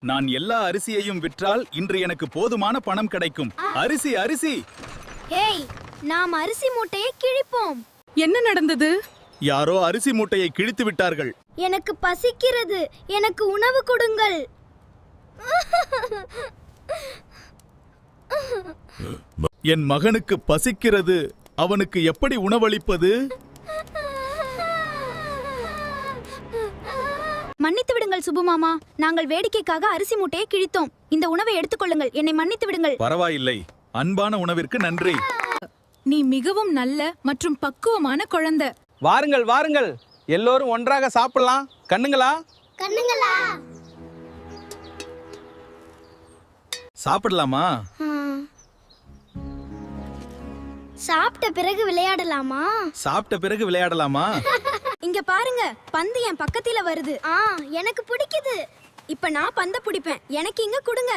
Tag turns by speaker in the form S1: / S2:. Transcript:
S1: நான் எல்லா அரிசியையும் விற்றால் இன்று எனக்கு போதுமான பணம் கிடைக்கும். அரிசி அரிசி.
S2: ஏய், நாம் அரிசி மூட்டையை கிழிப்போம்.
S3: என்ன நடந்தது?
S1: யாரோ அரிசி மூட்டையை கிழித்து விட்டார்கள்.
S2: எனக்கு பசிக்கிறது, எனக்கு உணவு கொடுங்கள்.
S1: என் மகனுக்கு பசிக்கிறது, அவனுக்கு எப்படி உணவளிப்பது?
S2: மன்னித்து விடுங்கள் சுபுமாமா, நாங்கள் வேடிக்கைக்காக அரிசி மூட்டையை கிழித்தோம். இந்த உணவை எடுத்துக்கொள்ளுங்கள், என்னை மன்னித்து விடுங்கள்.
S1: பரவாயில்லை, அன்பான உணவிற்கு நன்றி.
S3: நீ மிகவும் நல்ல மற்றும் பக்குவமான குழந்தை.
S4: வாருங்கள் வாருங்கள், எல்லோரும் ஒன்றாக சாப்பிடலாம். கண்ணுங்களா?
S2: கண்ணுங்களா?
S1: சாப்பிடலாமா?
S2: சாப்பிட்ட பிறகு விளையாடலாமா?
S1: சாப்பிட்ட பிறகு விளையாடலாமா?
S2: இங்க பாருங்க, பந்து என் பக்கத்துல வருது. எனக்கு பிடிக்குது. இப்ப நான் பந்த பிடிப்பேன், எனக்கு இங்க கொடுங்க.